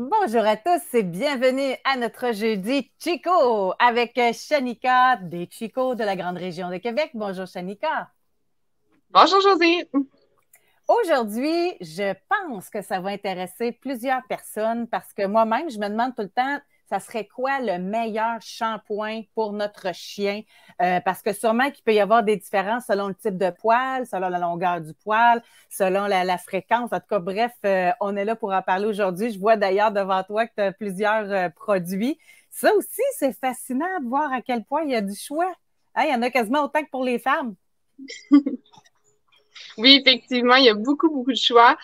Bonjour à tous et bienvenue à notre jeudi Chico avec Shanika des Chico de la grande région de Québec. Bonjour Shanika. Bonjour José. Aujourd'hui, je pense que ça va intéresser plusieurs personnes parce que moi-même, je me demande tout le temps, ça serait quoi le meilleur shampoing pour notre chien? Parce que sûrement qu'il peut y avoir des différences selon le type de poil, selon la longueur du poil, selon la fréquence. En tout cas, bref, on est là pour en parler aujourd'hui. Je vois d'ailleurs devant toi que tu as plusieurs produits. Ça aussi, c'est fascinant de voir à quel point il y a du choix. Hein, il y en a quasiment autant que pour les femmes. Oui, effectivement, il y a beaucoup de choix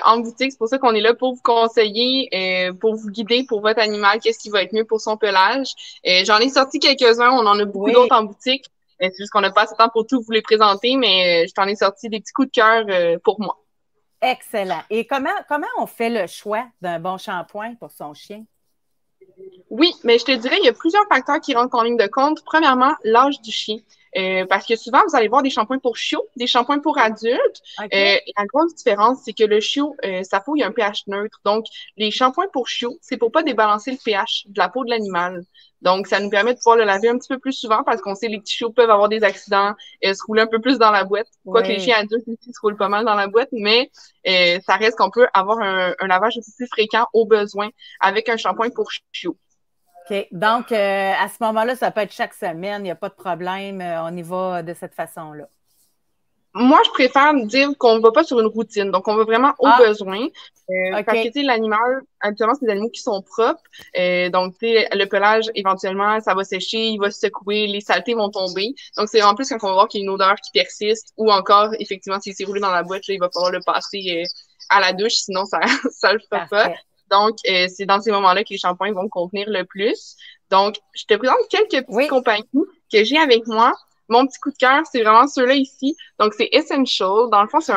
en boutique. C'est pour ça qu'on est là pour vous conseiller, pour vous guider pour votre animal, qu'est-ce qui va être mieux pour son pelage. J'en ai sorti quelques-uns, on en a beaucoup Oui, d'autres en boutique. C'est juste qu'on n'a pas assez de temps pour tout vous les présenter, mais je t'en ai sorti des petits coups de cœur pour moi. excellent. Et comment on fait le choix d'un bon shampoing pour son chien? Oui, mais je te dirais, il y a plusieurs facteurs qui rentrent en ligne de compte. Premièrement, l'âge du chien. Parce que souvent, vous allez voir des shampoings pour chiots, des shampoings pour adultes. OK? Et la grosse différence, c'est que le chiot, sa peau, il y a un pH neutre. Donc, les shampoings pour chiots, c'est pour pas débalancer le pH de la peau de l'animal. Donc, ça nous permet de pouvoir le laver un petit peu plus souvent parce qu'on sait que les petits chiots peuvent avoir des accidents, se rouler un peu plus dans la boîte. Quoique les chiens Oui. adultes aussi se roulent pas mal dans la boîte, mais ça reste qu'on peut avoir un lavage un peu plus fréquent au besoin avec un shampoing pour chiots. OK. Donc, à ce moment-là, ça peut être chaque semaine, il n'y a pas de problème. On y va de cette façon-là. Moi, je préfère dire qu'on ne va pas sur une routine. Donc, on va vraiment au Ah, besoin. Parce que, OK. tu sais, l'animal, habituellement, c'est des animaux qui sont propres. Donc, tu sais, le pelage, éventuellement, ça va sécher, il va se secouer, les saletés vont tomber. Donc, c'est en plus quand on va voir qu'il y a une odeur qui persiste ou encore, effectivement, s'il s'est roulé dans la boîte, là, il va falloir le passer à la douche, sinon ça ça le fera pas. Parfait. Donc, c'est dans ces moments-là que les shampoings vont contenir le plus. Donc, je te présente quelques petites Oui. compagnies que j'ai avec moi. Mon petit coup de cœur, c'est vraiment ceux-là ici. Donc, c'est Essential. Dans le fond, c'est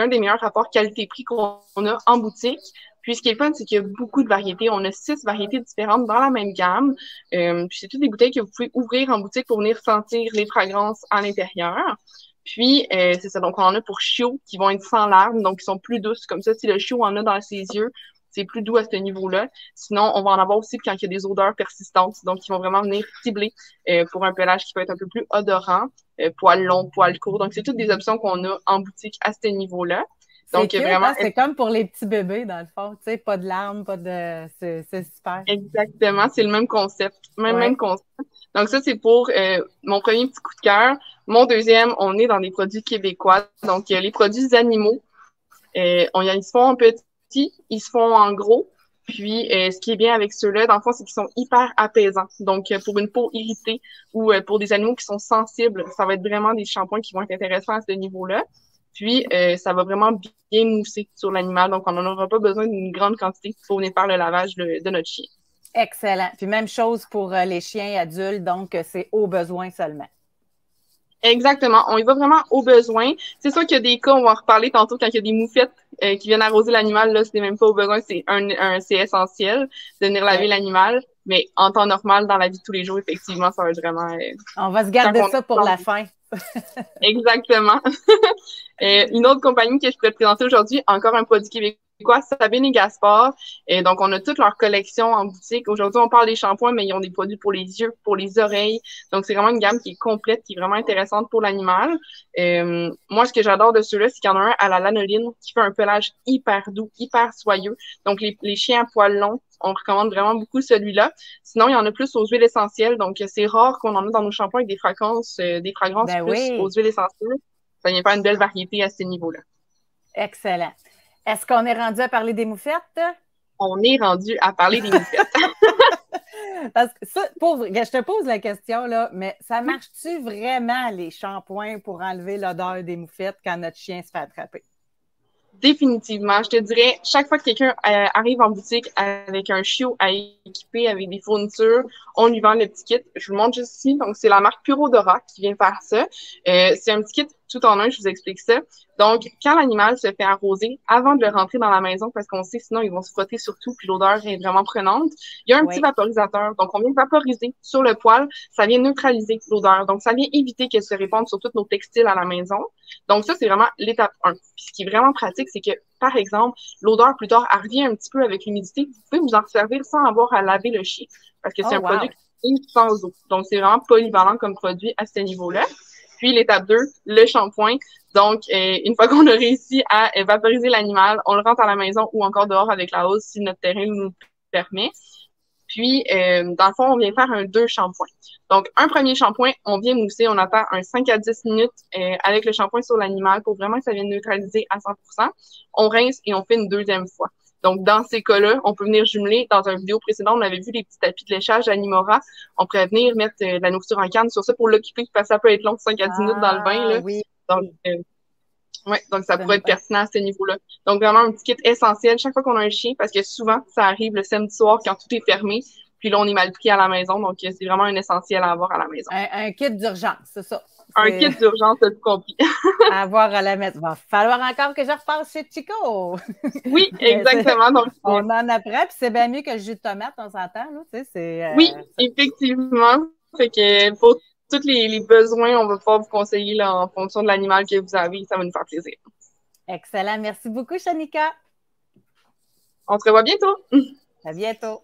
un des meilleurs rapports qualité-prix qu'on a en boutique. Puis, ce qui est le fun, c'est qu'il y a beaucoup de variétés. On a 6 variétés différentes dans la même gamme. Puis, c'est toutes des bouteilles que vous pouvez ouvrir en boutique pour venir sentir les fragrances à l'intérieur. Puis, c'est ça. Donc, on en a pour chiots qui vont être sans larmes, donc qui sont plus douces. Comme ça, si le chiot en a dans ses yeux, c'est plus doux à ce niveau-là. Sinon, on va en avoir aussi quand il y a des odeurs persistantes. Donc, ils vont vraiment venir cibler pour un pelage qui peut être un peu plus odorant, poils longs, poils courts. Donc, c'est toutes des options qu'on a en boutique à ce niveau-là. C'est Donc, cute, vraiment, hein? C'est comme pour les petits bébés, dans le fond. Tu sais, pas de larmes, pas de. C'est super. exactement, c'est le même concept. Même Ouais. concept. Donc, ça, c'est pour mon premier petit coup de cœur. Mon deuxième, on est dans des produits québécois. Donc, les produits animaux. Ils se font en petit, ils se font en gros. Puis, ce qui est bien avec ceux-là, dans le fond, c'est qu'ils sont hyper apaisants. Donc, pour une peau irritée ou pour des animaux qui sont sensibles, ça va être vraiment des shampoings qui vont être intéressants à ce niveau-là. Puis, ça va vraiment bien mousser sur l'animal. Donc, on n'en aura pas besoin d'une grande quantité pour venir faire le lavage de notre chien. Excellent. Puis même chose pour les chiens adultes, donc c'est au besoin seulement. Exactement. On y va vraiment au besoin. C'est sûr qu'il y a des cas, on va en reparler tantôt quand il y a des moufettes qui viennent arroser l'animal. Là, c'est même pas au besoin, c'est essentiel de venir laver Ouais. l'animal. Mais en temps normal, dans la vie de tous les jours, effectivement, ça va être vraiment On va se quand garder on ça pour la fin. exactement. Une autre compagnie que je pourrais te présenter aujourd'hui, encore un produit québécois, Sabine et Gaspard. Donc, on a toute leur collection en boutique. Aujourd'hui, on parle des shampoings, mais ils ont des produits pour les yeux, pour les oreilles. Donc, c'est vraiment une gamme qui est complète, qui est vraiment intéressante pour l'animal. Moi, ce que j'adore de ceux-là, c'est qu'il y en a un à la lanoline qui fait un pelage hyper doux, hyper soyeux. Donc, les chiens à poils longs, on recommande vraiment beaucoup celui-là. Sinon, il y en a plus aux huiles essentielles. Donc, c'est rare qu'on en a dans nos shampoings avec des fragrances Ben plus aux oui, huiles essentielles. Ça vient faire une belle variété à ce niveau-là. excellent. Est-ce qu'on est rendu à parler des moufettes? On est rendu à parler des moufettes. Parce que ça, je te pose la question, là, mais ça marche-tu vraiment les shampoings pour enlever l'odeur des moufettes quand notre chien se fait attraper? Définitivement. Je te dirais, chaque fois que quelqu'un arrive en boutique avec un chiot à équiper, avec des fournitures, on lui vend le petit kit. Je vous le montre juste ici. Donc, c'est la marque Purodora qui vient faire ça. C'est un petit kit tout en un, je vous explique ça. Donc, quand l'animal se fait arroser, avant de le rentrer dans la maison, parce qu'on sait sinon ils vont se frotter sur tout, puis l'odeur est vraiment prenante, il y a un petit vaporisateur. Donc, on vient vaporiser sur le poêle, ça vient neutraliser l'odeur. Donc, ça vient éviter qu'elle se répande sur tous nos textiles à la maison. Donc, ça, c'est vraiment l'étape 1. Puis, ce qui est vraiment pratique, c'est que, par exemple, l'odeur, plus tard, elle revient un petit peu avec l'humidité. Vous pouvez vous en servir sans avoir à laver le chien, parce que c'est un produit sans eau. Donc, c'est vraiment polyvalent comme produit à ce niveau-là. Puis, l'étape 2, le shampoing. Donc, une fois qu'on a réussi à vaporiser l'animal, on le rentre à la maison ou encore dehors avec la hausse si notre terrain nous permet. Puis, dans le fond, on vient faire un 2 shampoings. Donc, un premier shampoing, on vient mousser, on attend un 5 à 10 minutes avec le shampoing sur l'animal pour vraiment que ça vienne neutraliser à 100%. On rince et on fait une deuxième fois. Donc, dans ces cas-là, on peut venir jumeler. Dans une vidéo précédente, on avait vu les petits tapis de léchage Animora. On pourrait venir mettre de la nourriture en canne sur ça pour l'occuper, parce que ça peut être long, 5 à 10 minutes dans le bain. Là. Oui. Donc, donc ça pourrait être pertinent à ce niveau-là. Donc, vraiment un petit kit essentiel chaque fois qu'on a un chien, parce que souvent, ça arrive le samedi soir quand tout est fermé, puis là, on est mal pris à la maison. Donc, c'est vraiment un essentiel à avoir à la maison. Un kit d'urgence, c'est ça. Un kit d'urgence, t'as tout compris. À avoir à la mettre. Il va falloir encore que je repasse chez Chico. Oui, exactement. Donc, on en apprend, puis c'est bien mieux que le jus de tomate, on s'entend. Là, tu sais, oui, effectivement. Fait que pour tous les besoins, on va pouvoir vous conseiller là, en fonction de l'animal que vous avez. Ça va nous faire plaisir. Excellent. Merci beaucoup, Shanika. On se revoit bientôt. À bientôt.